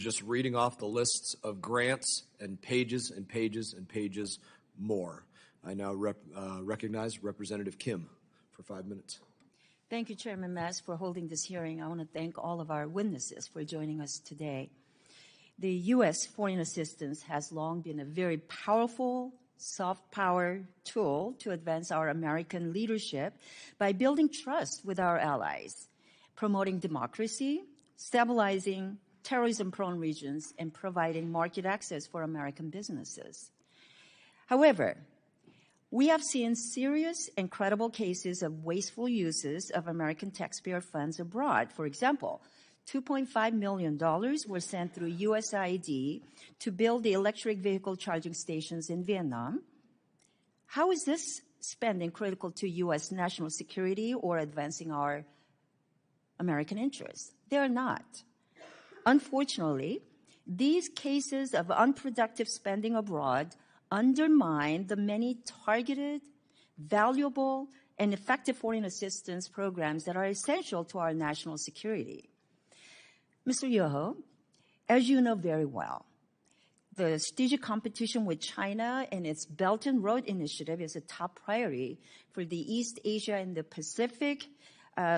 just reading off the lists of grants and pages and pages and pages more. I now recognize Representative Kim for 5 minutes. Thank you, Chairman Mass, for holding this hearing. I want to thank all of our witnesses for joining us today. The U.S. foreign assistance has long been a very powerful soft power tool to advance our American leadership by building trust with our allies, promoting democracy, stabilizing terrorism-prone regions, and providing market access for American businesses. However, we have seen serious and credible cases of wasteful uses of American taxpayer funds abroad. For example, $2.5 million were sent through USAID to build the electric vehicle charging stations in Vietnam. How is this spending critical to U.S. national security or advancing our American interests? They are not. Unfortunately, these cases of unproductive spending abroad undermine the many targeted, valuable, and effective foreign assistance programs that are essential to our national security. Mr. Yoho, as you know very well, the strategic competition with China and its Belt and Road Initiative is a top priority for the East Asia and the Pacific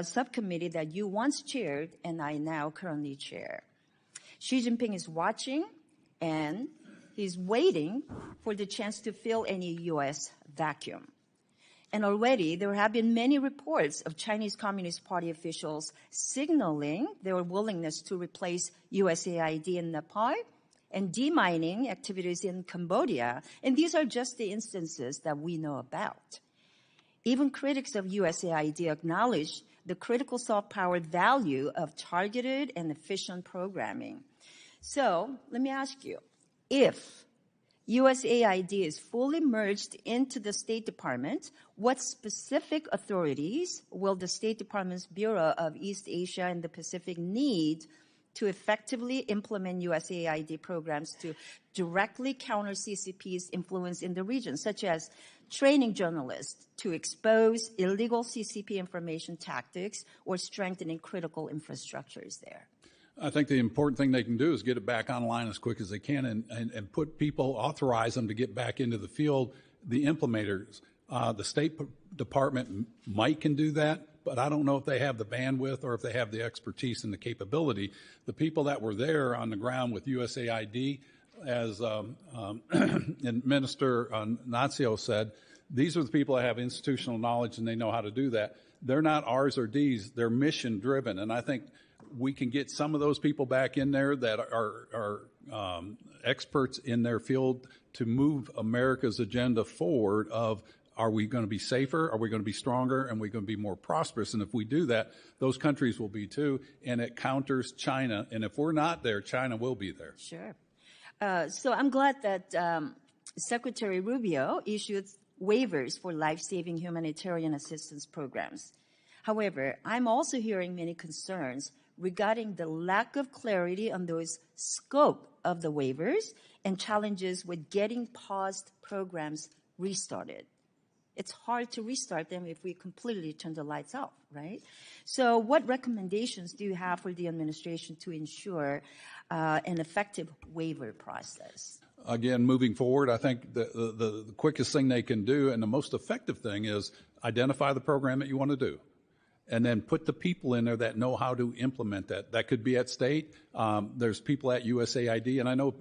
subcommittee that you once chaired and I now currently chair. Xi Jinping is watching and he's waiting for the chance to fill any U.S. vacuum. And already there have been many reports of Chinese Communist Party officials signaling their willingness to replace USAID in Nepal and demining activities in Cambodia. And these are just the instances that we know about. Even critics of USAID acknowledge the critical soft power value of targeted and efficient programming. So let me ask you, if USAID is fully merged into the State Department, what specific authorities will the State Department's Bureau of East Asia and the Pacific need to effectively implement USAID programs to directly counter CCP's influence in the region, such as training journalists to expose illegal CCP information tactics or strengthening critical infrastructures there? I think the important thing they can do is get it back online as quick as they can and put people, authorize them to get back into the field, the implementers. The State Department can do that, but I don't know if they have the bandwidth or if they have the expertise and the capability. The people that were there on the ground with USAID, as and Minister Nazio said, these are the people that have institutional knowledge and they know how to do that. They're not R's or D's, they're mission driven. And I think we can get some of those people back in there that are experts in their field to move America's agenda forward of, are we going to be safer? Are we going to be stronger? And are we going to be more prosperous? And if we do that, those countries will be too. And it counters China. And if we're not there, China will be there. Sure. So I'm glad that Secretary Rubio issued waivers for life-saving humanitarian assistance programs. However, I'm also hearing many concerns regarding the lack of clarity on those scope of the waivers and challenges with getting paused programs restarted. It's hard to restart them if we completely turn the lights off, right? So what recommendations do you have for the administration to ensure an effective waiver process? Again, moving forward, I think the quickest thing they can do and the most effective thing is identify the program that you want to do. And then put the people in there that know how to implement that. That could be at state. There's people at USAID, and I know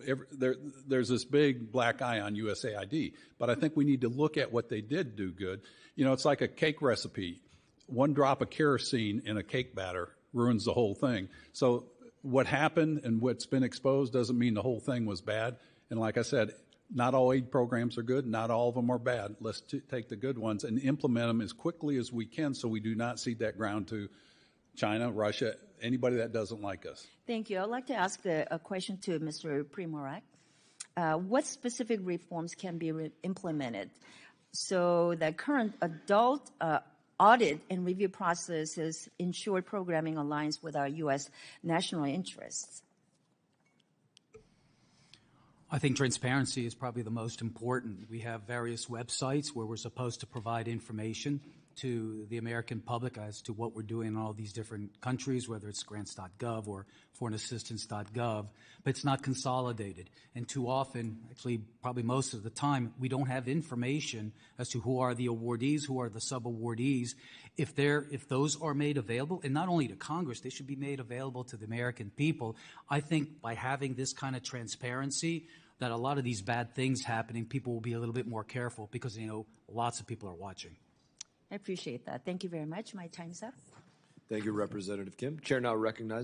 there's this big black eye on USAID, but I think we need to look at what they did do good. You know, it's like a cake recipe. One drop of kerosene in a cake batter ruins the whole thing. So what happened and what's been exposed doesn't mean the whole thing was bad. And like I said, not all aid programs are good. Not all of them are bad. Let's take the good ones and implement them as quickly as we can so we do not cede that ground to China, Russia, anybody that doesn't like us. Thank you. I'd like to ask a question to Mr. Primorak. What specific reforms can be implemented so that current adult audit and review processes ensure programming aligns with our U.S. national interests? I think transparency is probably the most important. We have various websites where we're supposed to provide information to the American public as to what we're doing in all these different countries, whether it's grants.gov or foreignassistance.gov, but it's not consolidated. And too often, actually probably most of the time, we don't have information as to who are the awardees, who are the sub-awardees. If those are made available, and not only to Congress, they should be made available to the American people. I think by having this kind of transparency, that a lot of these bad things happening, people will be a little bit more careful because, lots of people are watching. I appreciate that. Thank you very much. My time's up. Thank you, Representative Kim. Chair now recognizes